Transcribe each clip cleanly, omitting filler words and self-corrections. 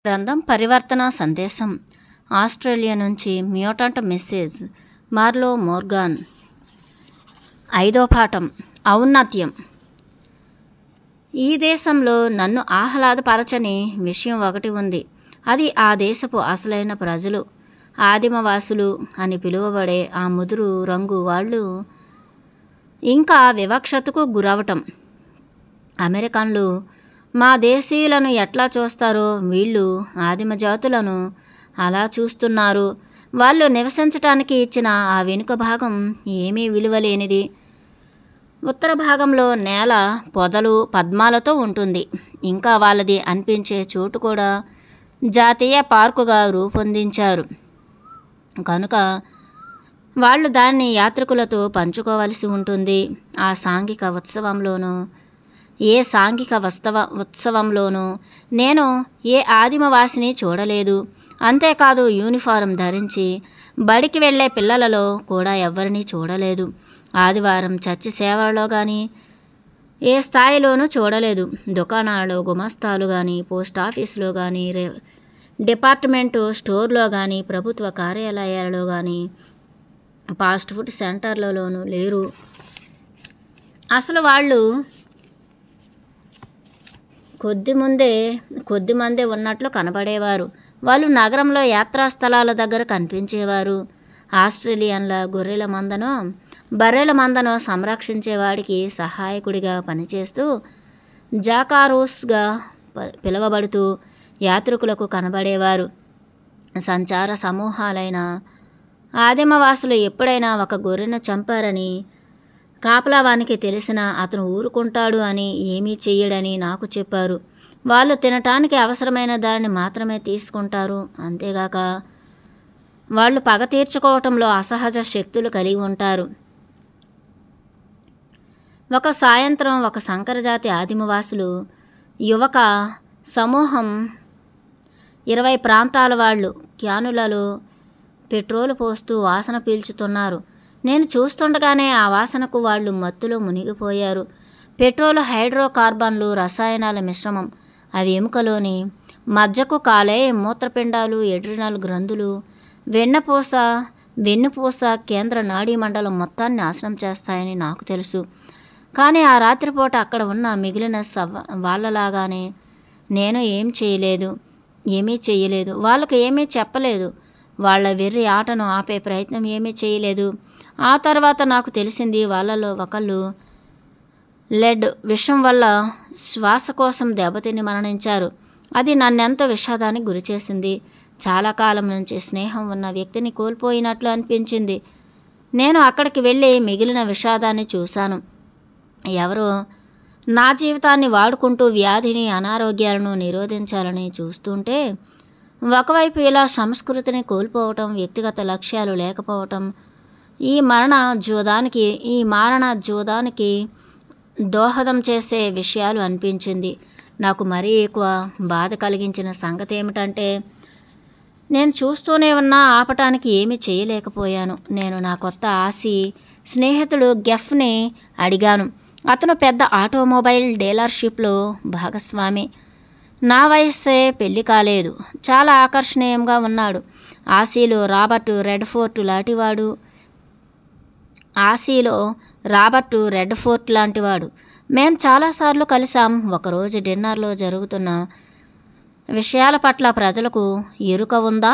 గ్రంథం పరివర్తన సందేశం. ఆస్ట్రేలియా నుంచి మ్యూటంట్ మెసేజ్. మార్లో మోర్గాన్. 5వ పాఠం. ఔన్నత్యం. ఈ దేశంలో నన్ను ఆహ్లాదపరచని విషయం ఒకటి ఉంది. అది ఆ దేశపు అసలైన ప్రజలు, ఆదిమవాసులు అని పిలువబడే ఆ ముదురు రంగు వాళ్ళు ఇంకా వివక్షతకు గురవటం. అమెరికన్లు మా దేశీయులను ఎట్లా చూస్తారో వీళ్ళు ఆదిమ జాతులను అలా చూస్తున్నారు. వాళ్ళు నివసించటానికి ఇచ్చిన ఆ వెనుక భాగం ఏమీ విలువలేనిది. ఉత్తర భాగంలో నేల పొదలు పద్మాలతో ఉంటుంది. ఇంకా వాళ్ళది అనిపించే చోటు కూడా జాతీయ పార్కుగా రూపొందించారు కనుక వాళ్ళు దాన్ని యాత్రికులతో పంచుకోవలసి ఉంటుంది. ఆ సాంఘిక ఉత్సవంలోనూ నేను ఏ ఆదిమవాసిని చూడలేదు. అంతేకాదు యూనిఫారం ధరించి బడికి వెళ్ళే పిల్లలలో కూడా ఎవరిని చూడలేదు. ఆదివారం చర్చి సేవలలో కానీ ఏ స్థాయిలోనూ చూడలేదు. దుకాణాలలో గుమస్తాలు కానీ, పోస్ట్ ఆఫీసులో కానీ, డిపార్ట్మెంటు స్టోర్లో కానీ, ప్రభుత్వ కార్యాలయాలలో కానీ, ఫాస్ట్ ఫుడ్ సెంటర్లలోనూ లేరు. అసలు వాళ్ళు కొద్దిమందే ఉన్నట్లు కనబడేవారు. వాళ్ళు నగరంలో యాత్రా స్థలాల దగ్గర కనిపించేవారు. ఆస్ట్రేలియన్ల బర్రెల మందను సంరక్షించేవాడికి సహాయకుడిగా పనిచేస్తూ జాకారూస్గా పిలువబడుతూ యాత్రికులకు కనబడేవారు. సంచార సమూహాలైన ఆదిమవాసులు ఎప్పుడైనా ఒక గొర్రెను చంపారని కాపలావానికి తెలిసినా అతను ఊరుకుంటాడు అని, ఏమీ చెయ్యడని నాకు చెప్పారు. వాళ్ళు తినటానికి అవసరమైన దానిని మాత్రమే తీసుకుంటారు. అంతేగాక వాళ్ళు పగ తీర్చుకోవటంలో అసహజ శక్తులు కలిగి ఉంటారు. ఒక సాయంత్రం ఒక సంకరజాతి ఆదిమవాసులు యువక సమూహం 20 ప్రాంతాల వాళ్ళు క్యానులలో పెట్రోలు పోస్తూ వాసన పీల్చుతున్నారు. నేను చూస్తుండగానే ఆ వాసనకు వాళ్ళు మత్తులో మునిగిపోయారు. పెట్రోలు హైడ్రోకార్బన్లు, రసాయనాల మిశ్రమం. అవి ఎముకలోని మజ్జకు కాలే మూత్రపిండాలు, ఎడ్రినల్ గ్రంథులు, వెన్నుపూస కేంద్ర నాడీ మండలం మొత్తాన్ని నాశనం చేస్తాయని నాకు తెలుసు. కానీ ఆ రాత్రిపూట అక్కడ ఉన్న మిగిలిన వాళ్ళలాగానే నేను ఏమీ చేయలేదు. వాళ్ళకు ఏమీ చెప్పలేదు. వాళ్ళ వెర్రి ఆటను ఆపే ప్రయత్నం ఏమీ చేయలేదు. ఆ తర్వాత నాకు తెలిసింది వాళ్ళలో ఒకళ్ళు లెడ్ విషం వల్ల శ్వాసకోశం దెబ్బతిని మరణించారు. అది నన్నెంతో విషాదానికి గురిచేసింది. చాలా కాలం నుంచి స్నేహం ఉన్న వ్యక్తిని కోల్పోయినట్లు అనిపించింది. నేను అక్కడికి వెళ్ళి మిగిలిన విషాదాన్ని చూశాను. ఎవరో నా జీవితాన్ని వాడుకుంటూ వ్యాధిని, అనారోగ్యాలను నిరోధించాలని చూస్తుంటే, ఒకవైపు ఇలా సంస్కృతిని కోల్పోవటం, వ్యక్తిగత లక్ష్యాలు లేకపోవటం, ఈ మారణ జూదానికి దోహదం చేసే విషయాలు అనిపించింది. నాకు మరీ ఎక్కువ బాధ కలిగించిన సంగతి ఏమిటంటే, నేను చూస్తూనే ఉన్నా ఆపటానికి ఏమీ చేయలేకపోయాను. నేను నా కొత్త ఆసీ స్నేహితుడు గెఫ్ని అడిగాను. అతను పెద్ద ఆటోమొబైల్ డీలర్షిప్లో భాగస్వామి. నా వయస్సే, పెళ్లి కాలేదు. చాలా ఆకర్షణీయంగా ఉన్నాడు. ఆసీలో రాబర్ట్ రెడ్ఫోర్ట్ లాంటివాడు. మేం చాలాసార్లు కలిసాం. ఒకరోజు డిన్నర్లో జరుగుతున్న విషయాల పట్ల ప్రజలకు ఎరుక ఉందా?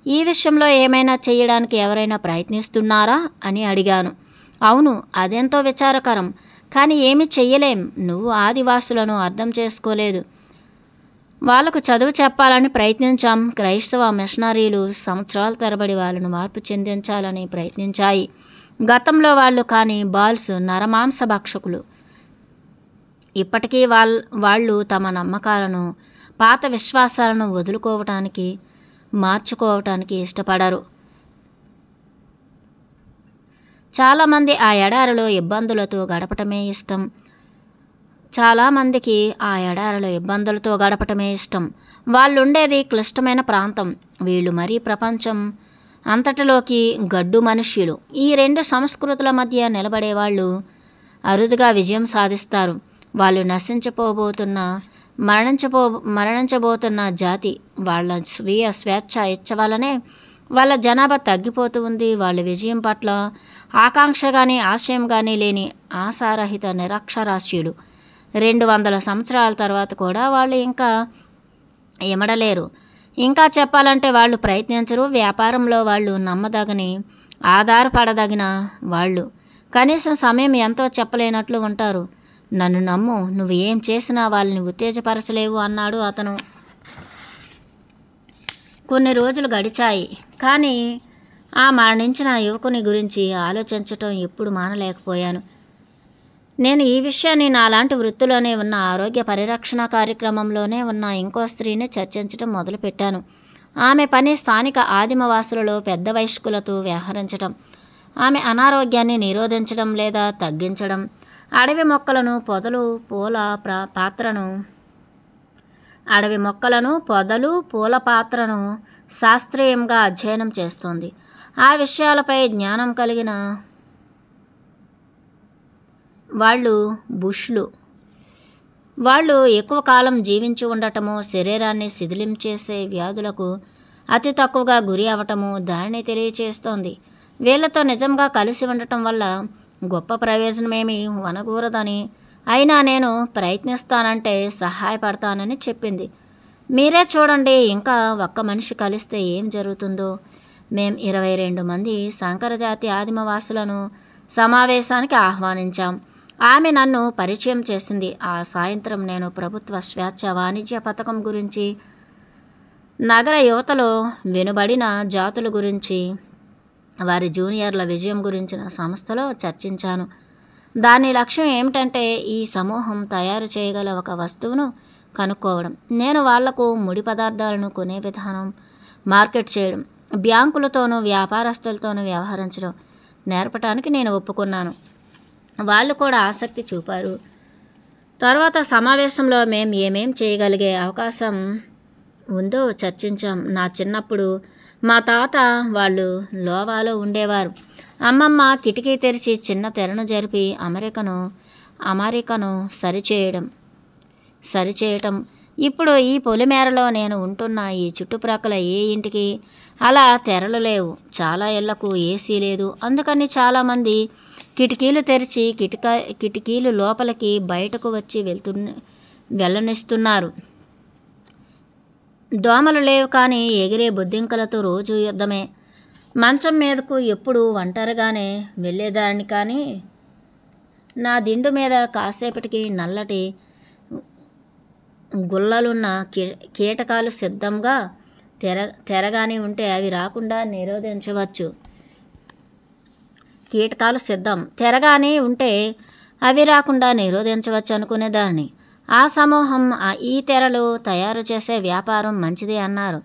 ఈ విషయంలో ఏమైనా చేయడానికి ఎవరైనా ప్రయత్నిస్తున్నారా అని అడిగాను. అవును, అదెంతో విచారకరం. కానీ ఏమీ చెయ్యలేం. నువ్వు ఆదివాసులను అర్థం చేసుకోలేదు. వాళ్లకు చదువు చెప్పాలని ప్రయత్నించాం. క్రైస్తవ మిషనరీలు సంవత్సరాల తరబడి వాళ్ళను మార్పు చెందించాలని ప్రయత్నించాయి. గతంలో వాళ్ళు కానీ బాల్స్ నరమాంస భక్షకులు. ఇప్పటికీ వాళ్ళు తమ నమ్మకాలను, పాత విశ్వాసాలను మార్చుకోవటానికి ఇష్టపడరు. చాలామంది ఆ ఎడారిలో ఇబ్బందులతో గడపటమే ఇష్టం. వాళ్ళుండేది క్లిష్టమైన ప్రాంతం. వీళ్ళు మరీ ప్రపంచం అంతటిలోకి గడ్డు మనుష్యులు. ఈ 2 సంస్కృతుల మధ్య నిలబడేవాళ్ళు అరుదుగా విజయం సాధిస్తారు. వాళ్ళు మరణించబోతున్న జాతి వాళ్ళ స్వీయ స్వేచ్ఛ ఇచ్చవలనే వాళ్ళ జనాభా తగ్గిపోతూ ఉంది. వాళ్ళ విజయం పట్ల ఆకాంక్ష కానీ ఆశయం కానీ లేని ఆశారహిత నిరక్షరాస్యులు. 200 సంవత్సరాల తర్వాత కూడా వాళ్ళు ఇంకా ఇమడలేరు. ఇంకా చెప్పాలంటే వాళ్ళు ప్రయత్నించరు. వ్యాపారంలో వాళ్ళు నమ్మదగని ఆధారపడదగిన వాళ్ళు. కనీసం సమయం ఎంతో చెప్పలేనట్లు ఉంటారు. నన్ను నమ్ము, నువ్వు ఏం చేసినా వాళ్ళని ఉత్తేజపరచలేవు అన్నాడు అతను. కొన్ని రోజులు గడిచాయి. కానీ ఆ మరణించిన యువకుని గురించి ఆలోచించటం ఎప్పుడు మానలేకపోయాను. నేను ఈ విషయాన్ని నాలాంటి వృత్తిలోనే ఉన్న ఆరోగ్య పరిరక్షణ కార్యక్రమంలోనే ఉన్న ఇంకో స్త్రీని చర్చించడం మొదలుపెట్టాను. ఆమె పని స్థానిక ఆదిమవాసులలో పెద్ద వయస్కులతో వ్యవహరించడం, ఆమె అనారోగ్యాన్ని నిరోధించడం లేదా తగ్గించడం, అడవి మొక్కలను పొదలు పూల పాత్రను శాస్త్రీయంగా అధ్యయనం చేస్తోంది. ఆ విషయాలపై జ్ఞానం కలిగిన వాళ్ళు ఎక్కువ కాలం జీవించి ఉండటము, శరీరాన్ని శిథిలించేసే వ్యాధులకు అతి తక్కువగా గురి అవటము దానిని తెలియచేస్తోంది. వీళ్ళతో నిజంగా కలిసి ఉండటం వల్ల గొప్ప ప్రయోజనమేమీ వనకూరదని, అయినా నేను ప్రయత్నిస్తానంటే సహాయపడతానని చెప్పింది. మీరే చూడండి, ఇంకా ఒక్క మనిషి కలిస్తే ఏం జరుగుతుందో. మేం 22 మంది సంకరజాతి ఆదిమవాసులను సమావేశానికి ఆహ్వానించాం. ఆమె నన్ను పరిచయం చేసింది. ఆ సాయంత్రం నేను ప్రభుత్వ స్వేచ్ఛ వాణిజ్య పథకం గురించి, నగర యువతలో వెనుబడిన జాతుల గురించి, వారి జూనియర్ల విజయం గురించిన సంస్థలో చర్చించాను. దాని లక్ష్యం ఏమిటంటే ఈ సమూహం తయారు చేయగల ఒక వస్తువును కనుక్కోవడం, నేను వాళ్లకు ముడి పదార్థాలను కొనే విధానం మార్కెట్ చేయడం, బ్యాంకులతోనూ వ్యాపారస్తులతోనూ వ్యవహరించడం నేర్పడానికి నేను ఒప్పుకున్నాను. వాళ్ళు కూడా ఆసక్తి చూపారు. తర్వాత సమావేశంలో మేము ఏమేం చేయగలిగే అవకాశం ఉందో చర్చించాం. నా చిన్నప్పుడు మా తాత వాళ్ళు లోవాలో ఉండేవారు. అమ్మమ్మ కిటికీ తెరిచి చిన్న తెరను జరిపి అమెరికను సరిచేయటం. ఇప్పుడు ఈ పొలిమేరలో నేను ఉంటున్న ఈ చుట్టుప్రక్కల ఏ ఇంటికి అలా తెరలు లేవు. చాలా ఇళ్లకు ఏసీ లేదు. అందుకని చాలామంది కిటికీలు తెరిచి కిటికీలు లోపలికి బయటకు వచ్చి వెళ్ళనిస్తున్నారు. దోమలు లేవు, కానీ ఎగిరే బొద్దింకలతో రోజు యుద్ధమే. మంచం మీదకు ఎప్పుడు ఒంటరిగానే వెళ్ళేదాన్ని, కానీ నా దిండు మీద కాసేపటికి నల్లటి గుల్లలున్న కీటకాలు సిద్ధంగా తెరగాని ఉంటే అవి రాకుండా నిరోధించవచ్చు. కీటకాలు సిద్ధం తెరగానే ఉంటే అవి రాకుండా నిరోధించవచ్చు అనుకునేదాన్ని. ఆ సమూహం ఈ తెరలు తయారు చేసే వ్యాపారం మంచిదే అన్నారు.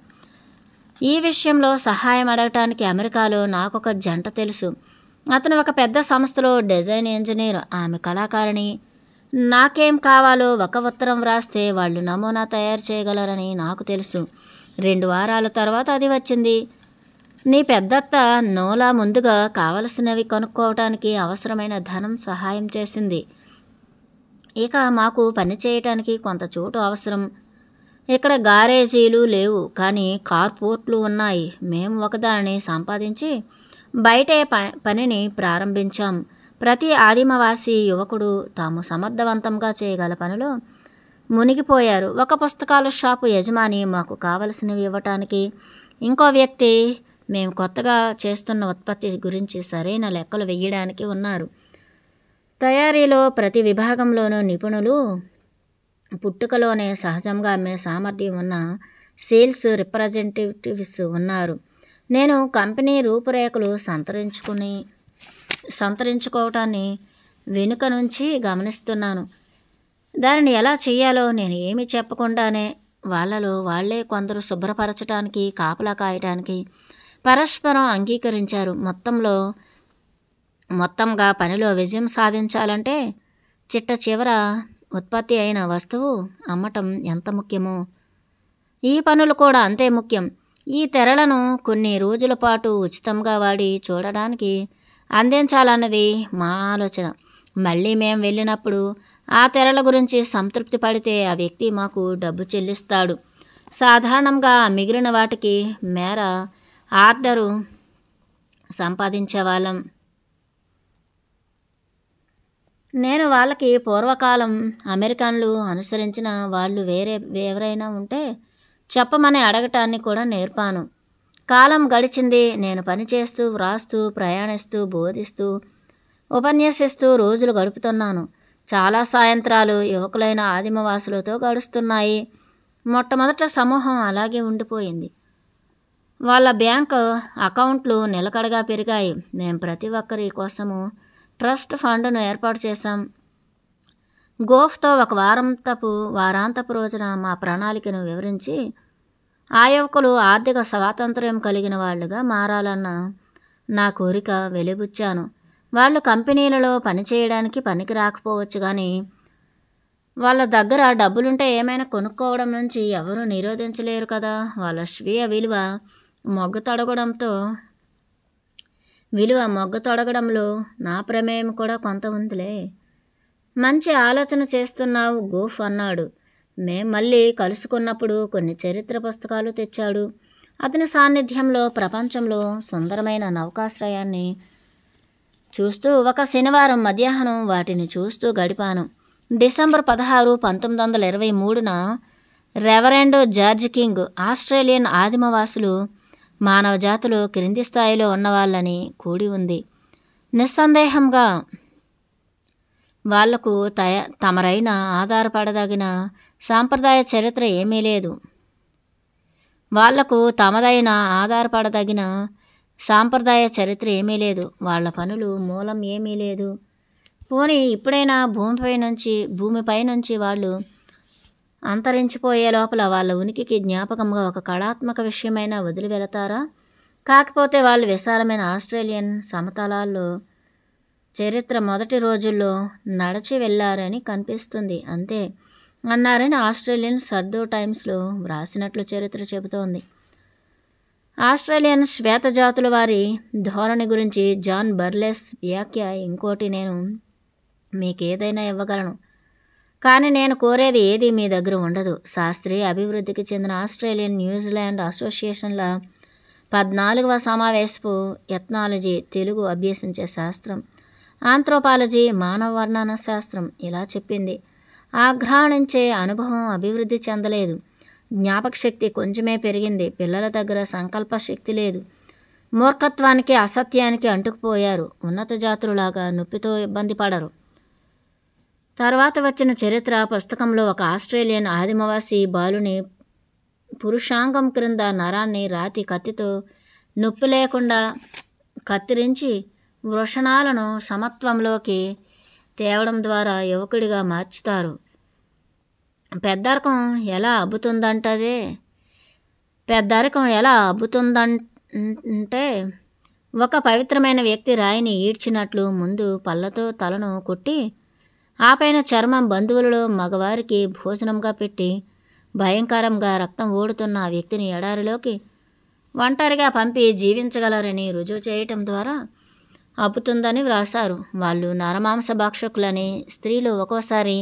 ఈ విషయంలో సహాయం అడగటానికి అమెరికాలో నాకొక జంట తెలుసు. అతను ఒక పెద్ద సంస్థలో డిజైన్ ఇంజనీర్, ఆమె కళాకారిణి. నాకేం కావాలో ఒక ఉత్తరం వ్రాస్తే వాళ్ళు నమూనా తయారు చేయగలరని నాకు తెలుసు. 2 వారాల తర్వాత అది వచ్చింది. నీ పెద్దత్త నోలా ముందుగా కావలసినవి కొనుక్కోవటానికి అవసరమైన ధనం సహాయం చేసింది. ఇక మాకు పని చేయటానికి కొంత చోటు అవసరం. ఇక్కడ గారేజీలు లేవు, కానీ కార్పోర్ట్లు ఉన్నాయి. మేము ఒకదానిని సంపాదించి బయటే పనిని ప్రారంభించాం. ప్రతి ఆదిమవాసి యువకుడు తాము సమర్థవంతంగా చేయగల పనిలో మునిగిపోయారు. ఒక పుస్తకాల షాపు యజమాని మాకు కావలసినవి ఇవ్వటానికి, ఇంకో వ్యక్తి మేము కొత్తగా చేస్తున్న ఉత్పత్తి గురించి సరైన లెక్కలు వేయడానికి ఉన్నారు. తయారీలో ప్రతి విభాగంలోనూ నిపుణులు, పుట్టుకలోనే సహజంగా అమ్మే సామర్థ్యం ఉన్న సేల్స్ రిప్రజెంటేటివ్స్ ఉన్నారు. నేను కంపెనీ రూపురేఖలు సంతరించుకోవటాన్ని వెనుక నుంచి గమనిస్తున్నాను. దానిని ఎలా చేయాలో నేను ఏమీ చెప్పకుండానే వాళ్ళలో వాళ్లే కొందరు శుభ్రపరచడానికి, కాపలా కాయటానికి పరస్పరం అంగీకరించారు. మొత్తంగా పనిలో విజయం సాధించాలంటే చిట్ట చివర ఉత్పత్తి అయిన వస్తువు అమ్మటం ఎంత ముఖ్యమో ఈ పనులు కూడా అంతే ముఖ్యం. ఈ తెరలను కొన్ని రోజుల పాటు ఉచితంగా వాడి చూడడానికి అందించాలన్నది మా ఆలోచన. మళ్ళీ మేము వెళ్ళినప్పుడు ఆ తెరల గురించి సంతృప్తి పడితే ఆ వ్యక్తి మాకు డబ్బు చెల్లిస్తాడు. సాధారణంగా మిగిలిన వాటికి మేర ఆర్డరు సంపాదించేవాళ్ళం. నేను వాళ్ళకి పూర్వకాలం అమెరికన్లు అనుసరించిన వాళ్ళు ఎవరైనా ఉంటే చెప్పమని అడగటాన్ని కూడా నేర్పాను. కాలం గడిచింది. నేను పనిచేస్తూ, వ్రాస్తూ, ప్రయాణిస్తూ, బోధిస్తూ, ఉపన్యసిస్తూ రోజులు గడుపుతున్నాను. చాలా సాయంత్రాలు యువకులైన ఆదిమవాసులతో గడుస్తున్నాయి. మొట్టమొదట సమూహం అలాగే ఉండిపోయింది. వాళ్ళ బ్యాంకు అకౌంట్లు నిలకడగా పెరిగాయి. మేము ప్రతి ఒక్కరి కోసము ట్రస్ట్ ఫండ్ను ఏర్పాటు చేశాం. గోఫ్తో ఒక వారాంతపు రోజున మా ప్రణాళికను వివరించి ఆ యువకులు ఆర్థిక స్వాతంత్ర్యం కలిగిన వాళ్ళుగా మారాలన్న నా కోరిక వెలిబుచ్చాను. వాళ్ళు కంపెనీలలో పనిచేయడానికి పనికి రాకపోవచ్చు, కానీ వాళ్ళ దగ్గర డబ్బులుంటే ఏమైనా కొనుక్కోవడం నుంచి ఎవరూ నిరోధించలేరు కదా. వాళ్ళ స్వీయ మొగ్గ తొడగడంలో నా ప్రమేయం కూడా కొంత ఉందిలే. మంచి ఆలోచన చేస్తున్నావు గోఫ్ అన్నాడు. మేం మళ్ళీ కలుసుకున్నప్పుడు కొన్ని చరిత్ర పుస్తకాలు తెచ్చాడు. అతని సాన్నిధ్యంలో ప్రపంచంలో సుందరమైన నౌకాశ్రయాన్ని చూస్తూ ఒక శనివారం మధ్యాహ్నం వాటిని చూస్తూ గడిపాను. డిసెంబర్ 16, 1923న రెవరెండ్ జార్జ్ కింగ్ ఆస్ట్రేలియన్ ఆదిమవాసులు మానవజాతిలో క్రింది స్థాయిలో ఉన్నవాళ్ళని కూడి ఉంది. నిస్సందేహంగా వాళ్లకు తమరైన ఆధారపడదగిన సాంప్రదాయ చరిత్ర ఏమీ లేదు. వాళ్ళ పనులు మూలం ఏమీ లేదు. పోనీ ఇప్పుడైనా భూమిపై నుంచి వాళ్ళు అంతరించిపోయే లోపల వాళ్ళ ఉనికికి జ్ఞాపకంగా ఒక కళాత్మక విషయమైనా వదిలి వెళతారా? కాకపోతే వాళ్ళు విశాలమైన ఆస్ట్రేలియన్ సమతలాల్లో చరిత్ర మొదటి రోజుల్లో నడిచి వెళ్ళారని కనిపిస్తుంది, అంతే అన్నారని ఆస్ట్రేలియన్ సర్దో టైమ్స్లో వ్రాసినట్లు చరిత్ర చెబుతోంది. ఆస్ట్రేలియన్ శ్వేతజాతుల వారి ధోరణి గురించి జాన్ బర్లెస్ వ్యాఖ్య ఇంకోటి నేను మీకేదైనా ఇవ్వగలను, కానీ నేను కోరేది ఏది మీ దగ్గర ఉండదు. శాస్త్రీయ అభివృద్ధికి చెందిన ఆస్ట్రేలియన్ న్యూజిలాండ్ అసోసియేషన్ల 14వ సమావేశపు ఎథ్నాలజీ, తెలుగు అభ్యసించే శాస్త్రం, ఆంథ్రోపాలజీ, మానవ వర్ణన శాస్త్రం ఇలా చెప్పింది. ఆఘ్రాణించే అనుభవం అభివృద్ధి చెందలేదు. జ్ఞాపక శక్తి కొంచెమే పెరిగింది. పిల్లల దగ్గర సంకల్ప శక్తి లేదు. మూర్ఖత్వానికి, అసత్యానికి అంటుకుపోయారు. ఉన్నత జాతులులాగా నొప్పితో ఇబ్బంది పడరు. తర్వాత వచ్చిన చరిత్ర పుస్తకంలో ఒక ఆస్ట్రేలియన్ ఆదిమవాసి బాలుని పురుషాంగం క్రింద నరాన్ని రాతి కత్తితో నొప్పి లేకుండా కత్తిరించి వృషణాలను సమత్వంలోకి తేవడం ద్వారా యువకుడిగా మార్చుతారు. పెద్దరికం ఎలా అబ్బుతుందంటే ఒక పవిత్రమైన వ్యక్తి రాయిని ఈడ్చినట్లు ముందు పళ్ళతో తలను కొట్టి ఆపైన చర్మం బంధువులలో మగవారికి భోజనంగా పెట్టి భయంకరంగా రక్తం ఓడుతున్న ఆ వ్యక్తిని ఎడారిలోకి ఒంటరిగా పంపి జీవించగలరని రుజువు చేయటం ద్వారా అబ్బుతుందని వ్రాశారు. వాళ్ళు నరమాంస భక్షకులని, స్త్రీలు ఒక్కోసారి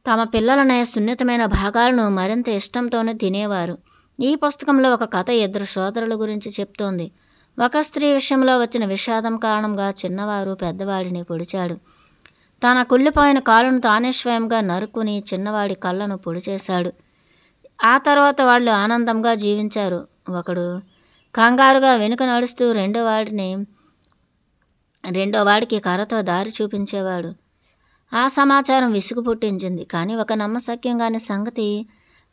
తమ పిల్లలనే సున్నితమైన భాగాలను మరింత ఇష్టంతోనే తినేవారు. ఈ పుస్తకంలో ఒక కథ 2 సోదరుల గురించి చెప్తోంది. ఒక స్త్రీ విషయంలో వచ్చిన విషాదం కారణంగా చిన్నవారు పెద్దవాడిని పొడిచాడు. తన కుళ్ళిపోయిన కాలును తానే స్వయంగా నరుక్కుని చిన్నవాడి కళ్ళను పొడి చేశాడు. ఆ తర్వాత వాళ్ళు ఆనందంగా జీవించారు. ఒకడు కంగారుగా వెనుక నడుస్తూ రెండో వాడికి కర్రతో దారి చూపించేవాడు. ఆ సమాచారం విసుగు పుట్టించింది. కానీ ఒక నమ్మశక్యంగాని సంగతి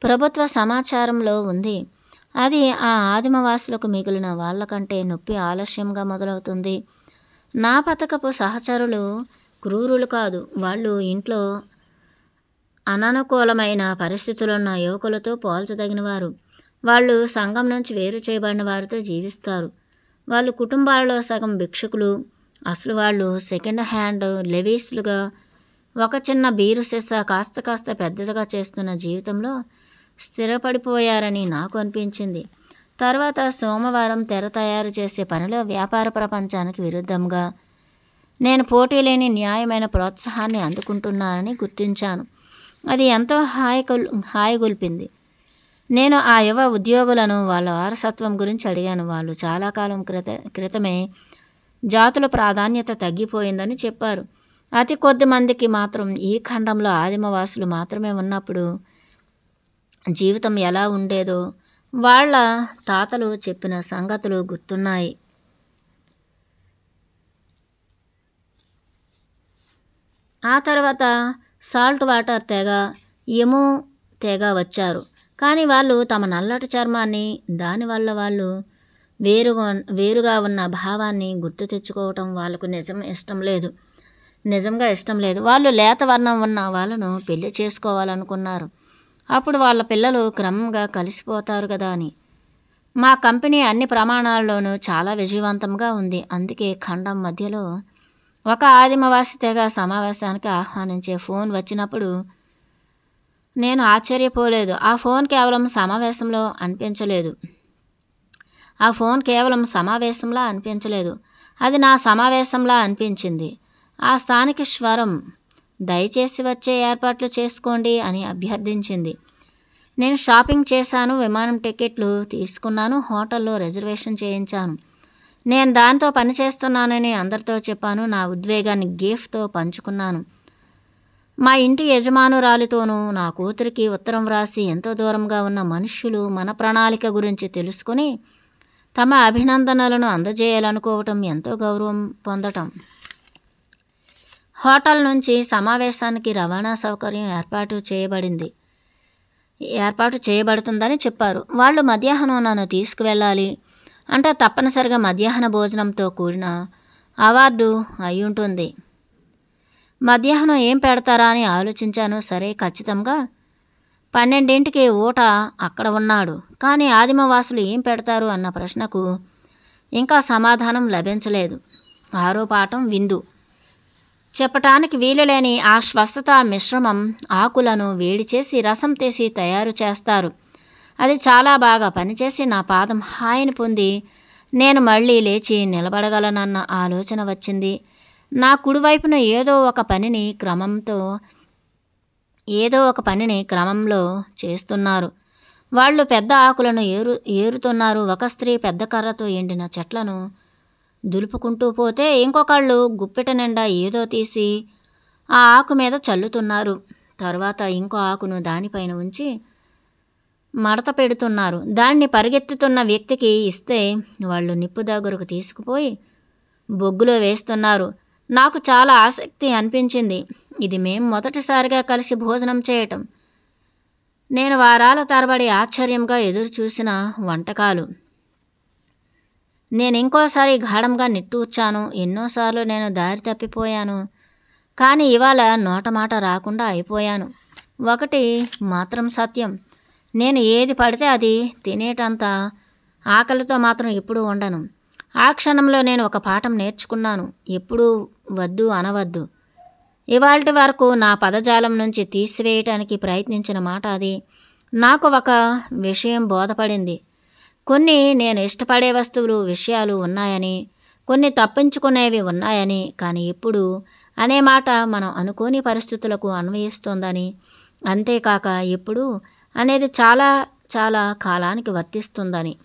ప్రభుత్వ సమాచారంలో ఉంది. అది ఆ ఆదిమవాసులకు మిగిలిన వాళ్ళకంటే నొప్పి ఆలస్యంగా మొదలవుతుంది. నా పథకపు సహచరులు క్రూరులు కాదు. వాళ్ళు ఇంట్లో అననుకూలమైన పరిస్థితులున్న యువకులతో పోల్చదగినవారు. వాళ్ళు సంఘం నుంచి వేరు చేయబడిన వారితో జీవిస్తారు. వాళ్ళు కుటుంబాలలో సగం భిక్షుకులు. అసలు వాళ్ళు సెకండ్ హ్యాండ్ లెవీస్లుగా ఒక చిన్న బీరు సీసా కాస్త పెద్దదిగా చేస్తున్న జీవితంలో స్థిరపడిపోయారని నాకు అనిపించింది. తర్వాత సోమవారం తెర తయారు చేసే పనిలో వ్యాపార ప్రపంచానికి విరుద్ధంగా నేను పోటీ లేని న్యాయమైన ప్రోత్సాహాన్ని అందుకుంటున్నానని గుర్తించాను. అది ఎంతో హాయిగొల్పింది. నేను ఆ యువ ఉద్యోగులను వాళ్ళ వారసత్వం గురించి అడిగాను. వాళ్ళు చాలా కాలం క్రితమే జాతుల ప్రాధాన్యత తగ్గిపోయిందని చెప్పారు. అతి కొద్ది మందికి మాత్రం ఈ ఖండంలో ఆదిమవాసులు మాత్రమే ఉన్నప్పుడు జీవితం ఎలా ఉండేదో వాళ్ళ తాతలు చెప్పిన సంగతులు గుర్తున్నాయి. ఆ తర్వాత సాల్ట్ వాటర్ తెగ, ఎము తెగ వచ్చారు. కానీ వాళ్ళు తమ నల్లటి చర్మాన్ని, దానివల్ల వాళ్ళు వేరుగా ఉన్న భావాన్ని గుర్తు తెచ్చుకోవటం వాళ్ళకు నిజంగా ఇష్టం లేదు. వాళ్ళు లేత వర్ణం ఉన్న వాళ్ళను పెళ్లి చేసుకోవాలనుకున్నారు. అప్పుడు వాళ్ళ పిల్లలు క్రమంగా కలిసిపోతారు కదా అని. మా కంపెనీ అన్ని ప్రమాణాల్లోనూ చాలా విజయవంతంగా ఉంది. అందుకే ఖండం మధ్యలో ఒక ఆదిమవాసి తెగ సమావేశానికి ఆహ్వానించే ఫోన్ వచ్చినప్పుడు నేను ఆశ్చర్యపోలేదు. ఆ ఫోన్ కేవలం సమావేశంలా అనిపించలేదు. అది నా సమావేశంలా అనిపించింది. ఆ స్థానిక స్వరం దయచేసి వచ్చే ఏర్పాట్లు చేసుకోండి అని అభ్యర్థించింది. నేను షాపింగ్ చేశాను, విమానం టికెట్లు తీసుకున్నాను, హోటల్లో రిజర్వేషన్ చేయించాను. నేను దాంతో పనిచేస్తున్నానని అందరితో చెప్పాను. నా ఉద్వేగాన్ని గిఫ్ట్తో పంచుకున్నాను. మా ఇంటి యజమానురాలితోనూ నా కూతురికి ఉత్తరం వ్రాసి ఎంతో దూరంగా ఉన్న మనుష్యులు మన ప్రణాళిక గురించి తెలుసుకుని తమ అభినందనలను అందజేయాలనుకోవటం, ఎంతో గౌరవం పొందటం. హోటల్ నుంచి సమావేశానికి రవాణా సౌకర్యం ఏర్పాటు చేయబడుతుందని చెప్పారు. వాళ్ళు మధ్యాహ్నం నన్ను తీసుకువెళ్ళాలి అంటే తప్పనిసరిగా మధ్యాహ్న భోజనంతో కూడిన అవార్డు అయి ఉంటుంది. మధ్యాహ్నం ఏం పెడతారా అని ఆలోచించాను. సరే, ఖచ్చితంగా 12ంటికి ఊట అక్కడ ఉన్నాడు. కానీ ఆదిమవాసులు ఏం పెడతారు అన్న ప్రశ్నకు ఇంకా సమాధానం లభించలేదు. 6వ పాఠం విందు. చెప్పటానికి వీలులేని ఆ స్వస్థత మిశ్రమం ఆకులను వేడి చేసి రసం తీసి తయారు చేస్తారు. అది చాలా బాగా పనిచేసి నా పాదం హాయిని పొంది నేను మళ్ళీ లేచి నిలబడగలనన్న ఆలోచన వచ్చింది. నా కుడివైపున ఏదో ఒక పనిని క్రమంలో చేస్తున్నారు. వాళ్ళు పెద్ద ఆకులను ఏరుతున్నారు. ఒక స్త్రీ పెద్ద కర్రతో ఎండిన చెట్లను దులుపుకుంటూ పోతే ఇంకొకళ్ళు గుప్పెట నిండా ఏదో తీసి ఆ ఆకు మీద చల్లుతున్నారు. తర్వాత ఇంకో ఆకును దానిపైన ఉంచి మడత పెడుతున్నారు. దాన్ని పరిగెత్తుతున్న వ్యక్తికి ఇస్తే వాళ్ళు నిప్పు దగ్గరకు తీసుకుపోయి బొగ్గులో వేస్తున్నారు. నాకు చాలా ఆసక్తి అనిపించింది. ఇది మేం మొదటిసారిగా కలిసి భోజనం చేయటం. నేను వారాల తరబడి ఆశ్చర్యంగా ఎదురు చూసిన వంటకాలు. నేను ఇంకోసారి గాఢంగా నిట్టూర్చాను. ఎన్నోసార్లు నేను దారి తప్పిపోయాను. కానీ ఇవాళ నోటమాట రాకుండా అయిపోయాను. ఒకటి మాత్రం సత్యం, నేను ఏది పడితే అది తినేటంత ఆకలితో మాత్రం ఎప్పుడూ ఉండను. ఆ క్షణంలో నేను ఒక పాఠం నేర్చుకున్నాను. ఎప్పుడూ వద్దు అనవద్దు. ఇవాల్టి వరకు నా పదజాలం నుంచి తీసివేయటానికి ప్రయత్నించిన మాట అది. నాకు ఒక విషయం బోధపడింది. కొన్ని నేను ఇష్టపడే విషయాలు ఉన్నాయని, కొన్ని తప్పించుకునేవి ఉన్నాయని, కానీ ఎప్పుడు అనే మాట మనం అనుకోని పరిస్థితులకు అన్వయిస్తోందని, అంతేకాక ఎప్పుడు అనేది చాలా చాలా కాలానికి వర్తిస్తుందని.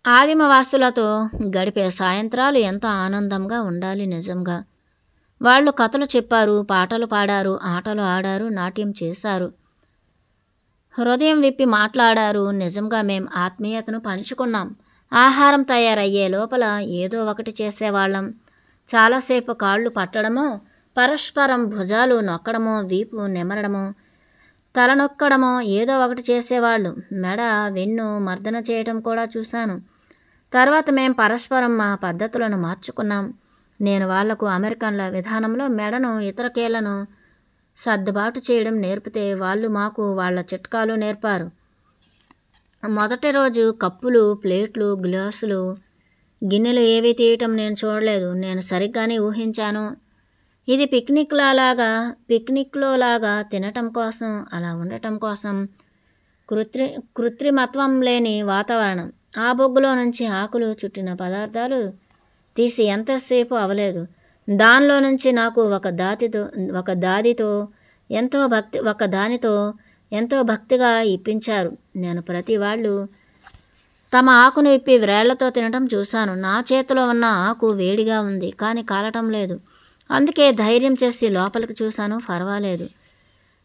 ఆదిమవాసులతో గడిపే సాయంత్రాలు ఎంతో ఆనందంగా ఉండాలి. నిజంగా వాళ్ళు కథలు చెప్పారు, పాటలు పాడారు, ఆటలు ఆడారు, నాట్యం చేశారు, హృదయం విప్పి మాట్లాడారు. నిజంగా మేం ఆత్మీయతను పంచుకున్నాం. ఆహారం తయారయ్యే లోపల ఏదో ఒకటి చేసేవాళ్ళం. చాలాసేపు కాళ్ళు పట్టడమో, పరస్పరం భుజాలు నొక్కడమో, వీపు నెమరడమో, తల నొక్కడమో ఏదో ఒకటి చేసేవాళ్ళు. మెడ వెన్ను మర్దన చేయటం కూడా చూశాను. తర్వాత మేం పరస్పరం మా పద్ధతులను మార్చుకున్నాం. నేను వాళ్లకు అమెరికన్ల విధానంలో మెడను, ఇతర కీళ్లను సర్దుబాటు చేయడం నేర్పితే వాళ్ళు మాకు వాళ్ళ చిట్కాలు నేర్పారు. మొదటి రోజు కప్పులు, ప్లేట్లు, గ్లాసులు, గిన్నెలు ఏవి తీయటం నేను చూడలేదు. నేను సరిగ్గానే ఊహించాను. ఇది పిక్నిక్లోలాగా తినటం కోసం, అలా ఉండటం కోసం కృత్రిమత్వం లేని వాతావరణం. ఆ బొగ్గులో నుంచి ఆకులు చుట్టిన పదార్థాలు తీసి ఎంతసేపు అవలేదు. దానిలో నుంచి నాకు ఒక దానితో ఎంతో భక్తిగా ఇప్పించారు. నేను ప్రతి వాళ్ళు తమ ఆకును విప్పి వ్రేళ్లతో తినటం చూశాను. నా చేతిలో ఉన్న ఆకు వేడిగా ఉంది, కానీ కాలటం లేదు. అందుకే ధైర్యం చేసి లోపలికి చూశాను. పర్వాలేదు,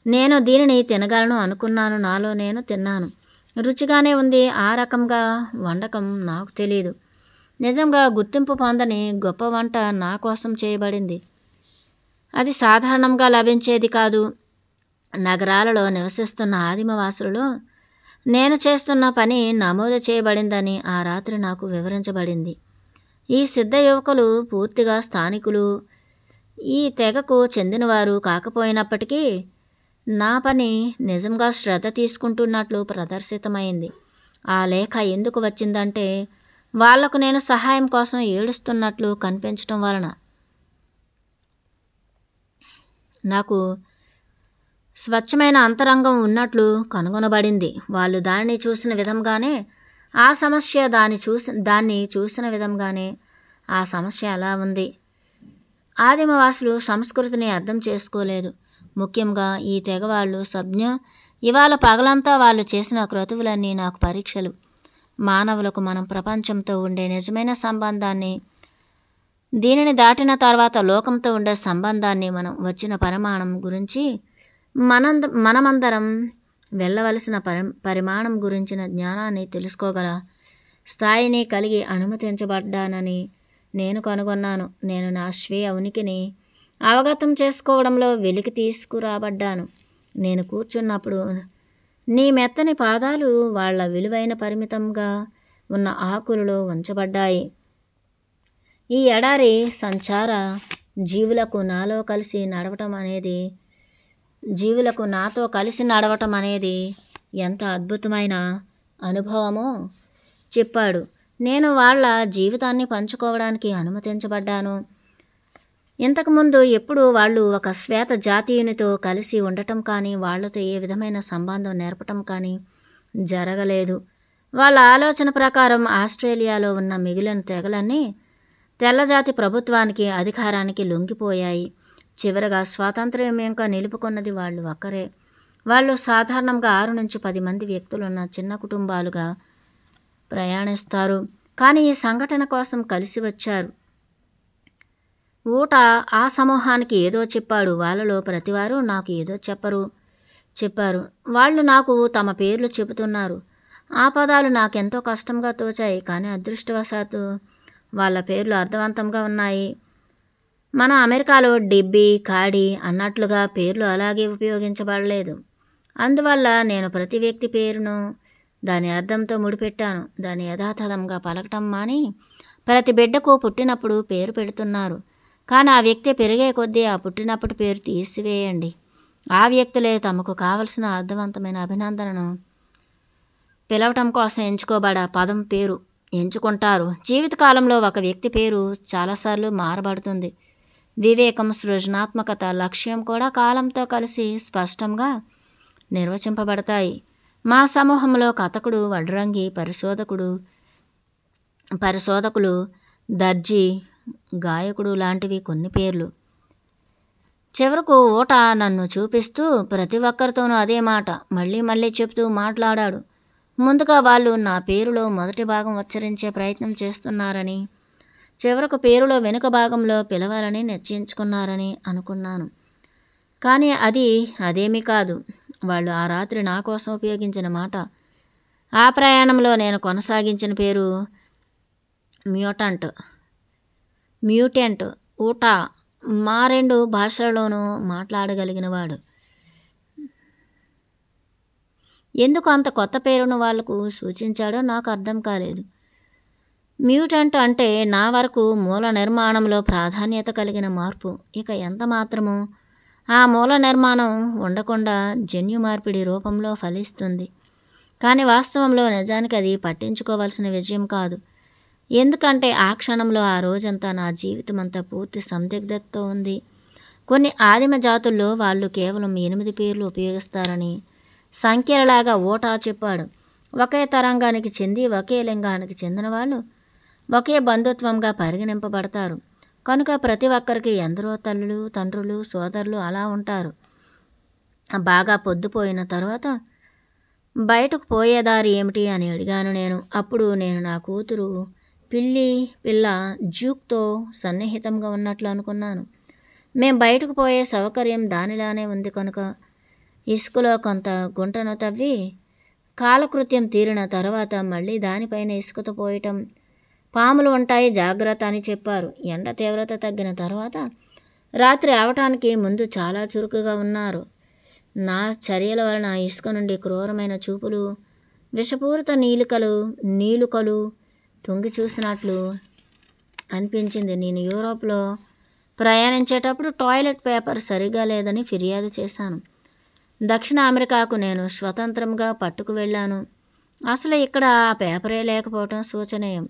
నేను దీనిని తినగలను అనుకున్నాను. నాలో నేను తిన్నాను. రుచిగానే ఉంది. ఆ రకంగా వండకం నాకు తెలీదు. నిజంగా గుర్తింపు పొందని గొప్ప వంట నా కోసం చేయబడింది. అది సాధారణంగా లభించేది కాదు. నగరాలలో నివసిస్తున్న ఆదిమవాసులలో నేను చేస్తున్న పని నమోదు చేయబడిందని ఆ రాత్రి నాకు వివరించబడింది. ఈ సిద్ధ యువకులు పూర్తిగా స్థానికులు, ఈ తెగకు చెందినవారు కాకపోయినప్పటికీ నా పని నిజంగా శ్రద్ధ తీసుకుంటున్నట్లు ప్రదర్శితమైంది. ఆ లేఖ ఎందుకు వచ్చిందంటే, వాళ్లకు నేను సహాయం కోసం ఏడుస్తున్నట్లు కనిపించటం వలన. నాకు స్వచ్ఛమైన అంతరంగం ఉన్నట్లు కనుగొనబడింది. వాళ్ళు దానిని చూసిన విధంగానే ఆ సమస్య దాన్ని చూసిన విధంగానే ఆ సమస్య అలా ఉంది. ఆదిమవాసులు సంస్కృతిని అర్థం చేసుకోలేదు. ముఖ్యంగా ఈ తెగవాళ్ళు ఇవాళ పగలంతా వాళ్ళు చేసిన క్రతువులన్నీ నాకు పరీక్షలు. మానవులకు మనం ప్రపంచంతో ఉండే నిజమైన సంబంధాన్ని, దీనిని దాటిన తర్వాత లోకంతో ఉండే సంబంధాన్ని, మనం వచ్చిన పరిమాణం గురించి, మనమందరం వెళ్ళవలసిన పరిమాణం గురించిన జ్ఞానాన్ని తెలుసుకోగల స్థాయిని కలిగి అనుమతించబడ్డానని నేను కనుగొన్నాను. నేను నా స్వీయ ఉనికిని అవగతం చేసుకోవడంలో వెలికి తీసుకురాబడ్డాను. నేను కూర్చున్నప్పుడు నీ మెత్తని పాదాలు వాళ్ళ విలువైన పరిమితంగా ఉన్న ఆకులలో ఉంచబడ్డాయి. ఈ ఎడారి సంచార జీవులకు నాతో కలిసి నడవటం అనేది ఎంత అద్భుతమైన అనుభవమో చెప్పాడు. నేను వాళ్ళ జీవితాన్ని పంచుకోవడానికి అనుమతించబడ్డాను. ఇంతకుముందు ఎప్పుడూ వాళ్ళు ఒక శ్వేత జాతీయునితో కలిసి ఉండటం కానీ, వాళ్లతో ఏ విధమైన సంబంధం నేర్పటం కానీ జరగలేదు. వాళ్ళ ఆలోచన ప్రకారం ఆస్ట్రేలియాలో ఉన్న మిగిలిన తెగలన్నీ తెల్లజాతి ప్రభుత్వానికి, అధికారానికి లొంగిపోయాయి. చివరగా స్వాతంత్ర్యం ఇంకా నిలుపుకున్నది వాళ్ళు ఒక్కరే. వాళ్ళు సాధారణంగా 6 నుంచి 10 మంది వ్యక్తులున్న చిన్న కుటుంబాలుగా ప్రయాణిస్తారు. కానీ ఈ సంఘటన కోసం కలిసి వచ్చారు. ఊట ఆ సమూహానికి ఏదో చెప్పాడు. వాళ్ళలో ప్రతివారు నాకు ఏదో చెప్పారు. వాళ్ళు నాకు తమ పేర్లు చెబుతున్నారు. ఆ పదాలు నాకెంతో కష్టంగా తోచాయి, కానీ అదృష్టవశాత్తు వాళ్ళ పేర్లు అర్థవంతంగా ఉన్నాయి. మన అమెరికాలో డిబ్బీ, కాడి అన్నట్లుగా పేర్లు అలాగే ఉపయోగించబడలేదు. అందువల్ల నేను ప్రతి వ్యక్తి పేరును దాని అర్థంతో ముడిపెట్టాను. దాన్ని యథాతథంగా పలకటం మాని ప్రతి బిడ్డకు పుట్టినప్పుడు పేరు పెడుతున్నారు. కానీ ఆ వ్యక్తి పెరిగే కొద్దీ ఆ పుట్టినప్పటి పేరు తీసివేయండి. ఆ వ్యక్తులే తమకు కావలసిన అర్థవంతమైన అభినందనను పిలవటం కోసం ఎంచుకోబడ పదం పేరు ఎంచుకుంటారు. జీవితకాలంలో ఒక వ్యక్తి పేరు చాలాసార్లు మారబడుతుంది. వివేకం, సృజనాత్మకత, లక్ష్యం కూడా కాలంతో కలిసి స్పష్టంగా నిర్వచింపబడతాయి. మా సమూహంలో కథకుడు, వడ్రంగి, పరిశోధకులు, దర్జీ, గాయకుడు లాంటివి కొన్ని పేర్లు. చివరకు ఊట నన్ను చూపిస్తూ ప్రతి ఒక్కరితోనూ అదే మాట మళ్ళీ చెప్తూ మాట్లాడాడు. ముందుగా వాళ్ళు నా పేరులో మొదటి భాగం ఉచ్చరించే ప్రయత్నం చేస్తున్నారని, చివరకు పేరులో వెనుక భాగంలో పిలవాలని నిశ్చయించుకున్నారని అనుకున్నాను. కానీ అదేమీ కాదు. వాళ్ళు ఆ రాత్రి నా కోసం ఉపయోగించిన మాట. ఆ ప్రయాణంలో నేను కొనసాగించిన పేరు మ్యూటెంట్. ఊట మా 2 భాషలలోనూ మాట్లాడగలిగినవాడు. ఎందుకు అంత కొత్త పేరును వాళ్లకు సూచించాడో నాకు అర్థం కాలేదు. మ్యూటెంట్ అంటే నా వరకు మూల నిర్మాణంలో ప్రాధాన్యత కలిగిన మార్పు. ఇక ఎంత మాత్రమూ ఆ మూల నిర్మాణం ఉండకుండా జన్యు మార్పిడి రూపంలో ఫలిస్తుంది. కానీ వాస్తవంలో నిజానికి అది పట్టించుకోవాల్సిన విషయం కాదు. ఎందుకంటే ఆ క్షణంలో, ఆ రోజంతా, నా జీవితం అంతా పూర్తి సందిగ్ధతతో ఉంది. కొన్ని ఆదిమ జాతుల్లో వాళ్ళు కేవలం 8 పేర్లు ఉపయోగిస్తారని సంఖ్యలలాగా ఊటా చెప్పాడు. ఒకే తరంగానికి చెంది ఒకే లింగానికి చెందిన వాళ్ళు ఒకే బంధుత్వంగా పరిగణింపబడతారు. కనుక ప్రతి ఒక్కరికి ఎందరో తల్లులు, తండ్రులు, సోదరులు అలా ఉంటారు. బాగా పొద్దుపోయిన తర్వాత బయటకు పోయేదారి ఏమిటి అని అడిగాను నేను. అప్పుడు నేను నా కూతురు పిల్ల జ్యూక్తో సన్నిహితంగా ఉన్నట్లు అనుకున్నాను. మేం బయటకు పోయే సౌకర్యం దానిలానే ఉంది కనుక ఇసుకలో కొంత గుంటను తవ్వి కాలకృత్యం తీరిన తర్వాత మళ్ళీ దానిపైన ఇసుకతో పోయటం. పాములు ఉంటాయి, జాగ్రత్త అని చెప్పారు. ఎండ తీవ్రత తగ్గిన తర్వాత రాత్రి అవటానికి ముందు చాలా చురుకుగా ఉన్నారు. నా చర్యల వలన ఇసుక నుండి క్రూరమైన చూపులు, విషపూరిత నీలుకలు తొంగి చూసినట్లు అనిపించింది. నేను యూరోప్లో ప్రయాణించేటప్పుడు టాయిలెట్ పేపర్ సరిగా లేదని ఫిర్యాదు చేశాను. దక్షిణ అమెరికాకు నేను స్వతంత్రంగా పట్టుకు వెళ్ళాను. అసలు ఇక్కడ ఆ పేపరే లేకపోవటం శోచనీయం.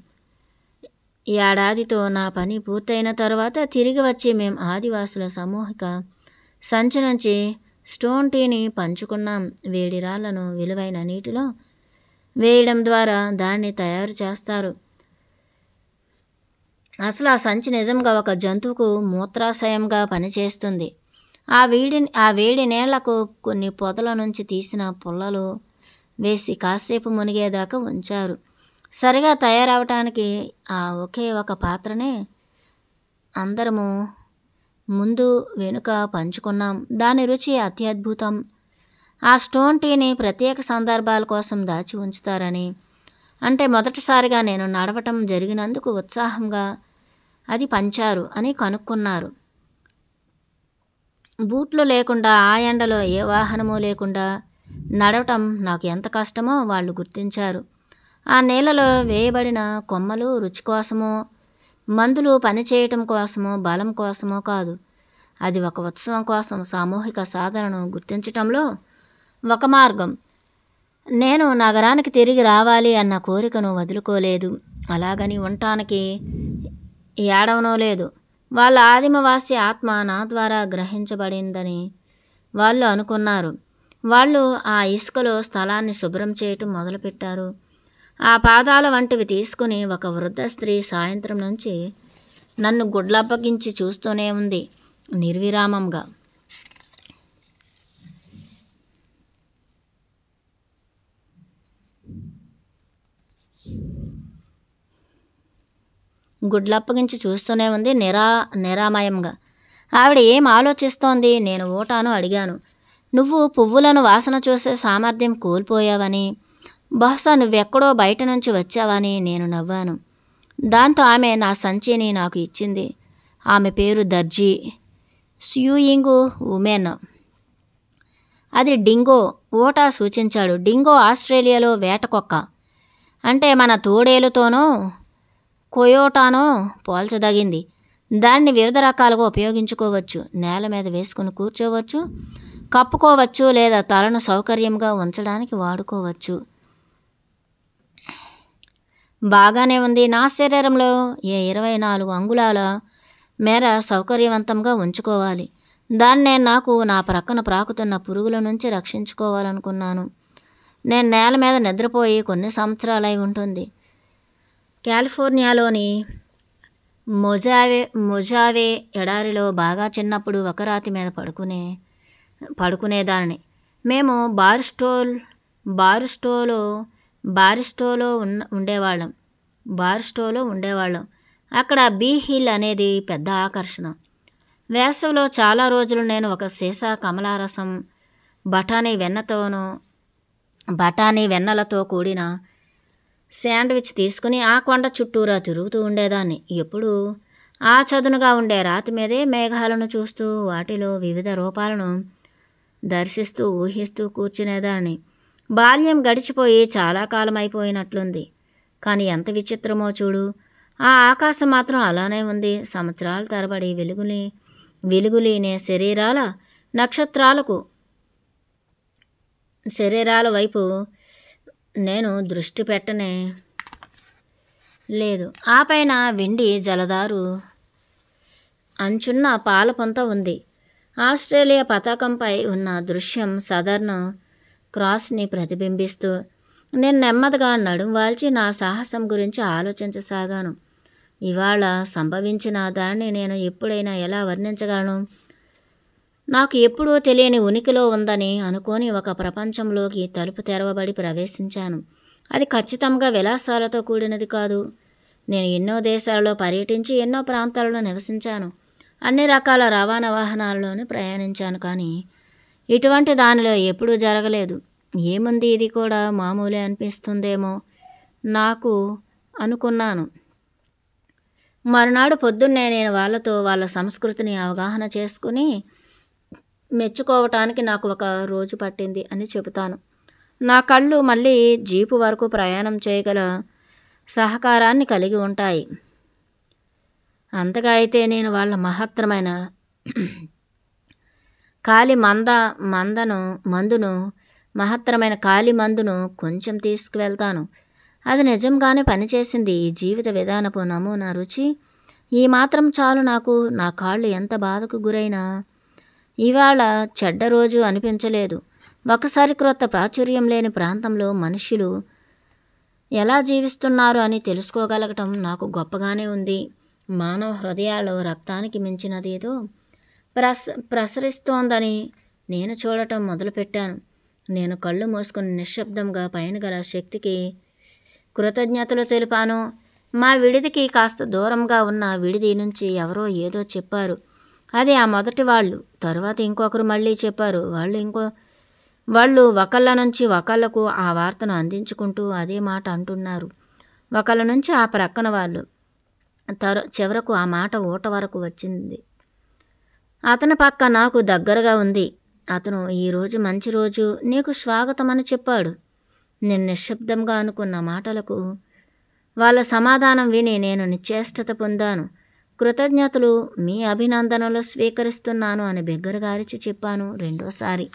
ఏడాదితో నా పని పూర్తయిన తర్వాత తిరిగి వచ్చి మేం ఆదివాసుల సామూహిక సంచి నుంచి స్టోన్ టీని పంచుకున్నాం. వేడి రాళ్లను విలువైన నీటిలో వేయడం ద్వారా దాన్ని తయారు చేస్తారు. అసలు ఆ సంచి నిజంగా ఒక జంతువుకు మూత్రాశయంగా పనిచేస్తుంది. ఆ వేడి నీళ్లకు కొన్ని పొదల నుంచి తీసిన పుల్లలు వేసి కాసేపు మునిగేదాకా ఉంచారు. సరిగా తయారవటానికి ఆ ఒకే ఒక పాత్రనే అందరము ముందు వెనుక పంచుకున్నాం. దాని రుచి అత్యద్భుతం. ఆ స్టోన్ టీని ప్రత్యేక సందర్భాల కోసం దాచి ఉంచుతారని, అంటే మొదటిసారిగా నేను నడవటం జరిగినందుకు ఉత్సాహంగా అది పంచారు అని కనుక్కున్నారు. బూట్లు లేకుండా ఆ ఎండలో ఏ వాహనము లేకుండా నడవటం నాకు ఎంత కష్టమో వాళ్ళు గుర్తించారు. ఆ నీళ్ళలో వేయబడిన కొమ్మలు రుచి కోసమో, మందులు పనిచేయటం కోసమో, బలం కోసమో కాదు. అది ఒక ఉత్సవం కోసం సామూహిక సాధనను గుర్తించటంలో ఒక మార్గం. నేను నగరానికి తిరిగి రావాలి అన్న కోరికను వదులుకోలేదు. అలాగని ఉండటానికి ఏడవనో లేదు. వాళ్ళ ఆదిమవాసి ఆత్మ నా ద్వారా గ్రహించబడిందని వాళ్ళు అనుకున్నారు. వాళ్ళు ఆ ఇసుకలో స్థలాన్ని శుభ్రం చేయటం మొదలుపెట్టారు. ఆ పాదాల వంటివి తీసుకుని ఒక వృద్ధ స్త్రీ సాయంత్రం నుంచి నన్ను గుడ్లప్పగించి చూస్తూనే ఉంది నిర్విరామంగా. గుడ్లప్పగించి చూస్తూనే ఉంది నిరామయంగా. ఆవిడ ఏం ఆలోచిస్తోంది? నేను ఓటాను అడిగాను. నువ్వు పువ్వులను వాసన చూసే సామర్థ్యం కోల్పోయావని, బహుశా నువ్వెక్కడో బయట నుంచి వచ్చావని నేను నవ్వాను. దాంతో ఆమె నా సంచిని నాకు ఇచ్చింది. ఆమె పేరు దర్జీ, స్యూయింగ్ ఉమెన్. అది డింగో. ఓటా సూచించాడు. డింగో ఆస్ట్రేలియాలో వేటకొక్క. అంటే మన తోడేలుతోనో కోయోటానో పోల్చదగింది. దాన్ని వివిధ రకాలుగా ఉపయోగించుకోవచ్చు. నేల మీద వేసుకుని కూర్చోవచ్చు, కప్పుకోవచ్చు, లేదా తలను సౌకర్యంగా ఉంచడానికి వాడుకోవచ్చు. బాగానే ఉంది. నా శరీరంలో 24 అంగుళాల మేర సౌకర్యవంతంగా ఉంచుకోవాలి. దాన్నే నాకు నా ప్రక్కన ప్రాకుతున్న పురుగుల నుంచి రక్షించుకోవాలనుకున్నాను. నేను నేల మీద నిద్రపోయి కొన్ని సంవత్సరాలై ఉంటుంది. కాలిఫోర్నియాలోని మొజావే ఎడారిలో బాగా చిన్నప్పుడు ఒక రాతి మీద పడుకునేదాన్ని. మేము బారిస్టోలో ఉండేవాళ్ళం. అక్కడ బీ హిల్ అనేది పెద్ద ఆకర్షణ. వేసవిలో చాలా రోజులు నేను ఒక సీసా కమలారసం, బఠానీ వెన్నలతో కూడిన శాండ్విచ్ తీసుకుని ఆ కొండ చుట్టూరా తిరుగుతూ ఉండేదాన్ని. ఎప్పుడూ ఆ చదునుగా ఉండే రాతి మీదే మేఘాలను చూస్తూ వాటిలో వివిధ రూపాలను దర్శిస్తూ ఊహిస్తూ కూర్చునేదాన్ని. బాల్యం గడిచిపోయి చాలా కాలం అయిపోయినట్లుంది. కానీ ఎంత విచిత్రమో చూడు, ఆ ఆకాశం మాత్రం అలానే ఉంది. సంవత్సరాల తరబడి వెలుగులీనే శరీరాల వైపు నేను దృష్టి పెట్టనే లేదు. ఆ పైన వెండి జలదారు అంచున్న పాలపొంత ఉంది. ఆస్ట్రేలియా పతాకంపై ఉన్న దృశ్యం సదర్న్ క్రాస్ని ప్రతిబింబిస్తూ. నేను నెమ్మదిగా నడుం వాల్చి నా సాహసం గురించి ఆలోచించసాగాను. ఇవాళ సంభవించిన దానిని నేను ఎప్పుడైనా ఎలా వర్ణించగలను? నాకు ఎప్పుడూ తెలియని ఉనికిలో ఉందని అనుకోని ఒక ప్రపంచంలోకి తలుపు తెరవబడి ప్రవేశించాను. అది ఖచ్చితంగా విలాసాలతో కూడినది కాదు. నేను ఎన్నో దేశాలలో పర్యటించి ఎన్నో ప్రాంతాలలో నివసించాను. అన్ని రకాల రవాణా వాహనాలలోనూ ప్రయాణించాను. కానీ ఇటువంటి దానిలో ఎప్పుడూ జరగలేదు. ఏముంది, ఇది కూడా మామూలే అనిపిస్తుందేమో నాకు అనుకున్నాను. మరునాడు పొద్దున్నే నేను వాళ్ళతో వాళ్ళ సంస్కృతిని అవగాహన చేసుకుని మెచ్చుకోవటానికి నాకు ఒక రోజు పట్టింది అని చెబుతాను. నా కళ్ళు మళ్ళీ జీపు వరకు ప్రయాణం చేయగల సహకారాన్ని కలిగి ఉంటాయి. అంతగా అయితే నేను వాళ్ళ మహత్తరమైన ఖాళీ మందును కొంచెం తీసుకువెళ్తాను. అది నిజంగానే పనిచేసింది. ఈ జీవిత విధానపు నమూనా రుచి ఈ మాత్రం చాలు నాకు. నా కాళ్ళు ఎంత బాధకు గురైనా ఇవాళ చెడ్డ రోజు అనిపించలేదు. ఒకసారి క్రొత్త ప్రాచుర్యం లేని ప్రాంతంలో మనుష్యులు ఎలా జీవిస్తున్నారు అని తెలుసుకోగలగటం నాకు గొప్పగానే ఉంది. మానవ హృదయాల్లో రక్తానికి మించినదేదో ప్రసరిస్తోందని నేను చూడటం మొదలుపెట్టాను. నేను కళ్ళు మూసుకుని నిశ్శబ్దంగా పైన గల శక్తికి కృతజ్ఞతలు తెలిపాను. మా విడిదికి కాస్త దూరంగా ఉన్న విడిది నుంచి ఎవరో ఏదో చెప్పారు. అది ఆ మొదటి వాళ్ళు. తరువాత ఇంకొకరు మళ్ళీ చెప్పారు. వాళ్ళు ఒకళ్ళ నుంచి ఒకళ్ళకు ఆ వార్తను అందించుకుంటూ అదే మాట అంటున్నారు. ఒకళ్ళ నుంచి ఆ ప్రక్కన వాళ్ళు. చివరకు ఆ మాట ఊట వరకు వచ్చింది. అతని పక్క నాకు దగ్గరగా ఉంది. అతను ఈరోజు మంచి రోజు, నీకు స్వాగతం అని చెప్పాడు. నేను నిశ్శబ్దంగా అనుకున్న మాటలకు వాళ్ళ సమాధానం విని నేను నిశ్చేష్టత పొందాను. కృతజ్ఞతలు, మీ అభినందనలు స్వీకరిస్తున్నాను అని బిగ్గరగా అరిచి చెప్పాను రెండోసారి.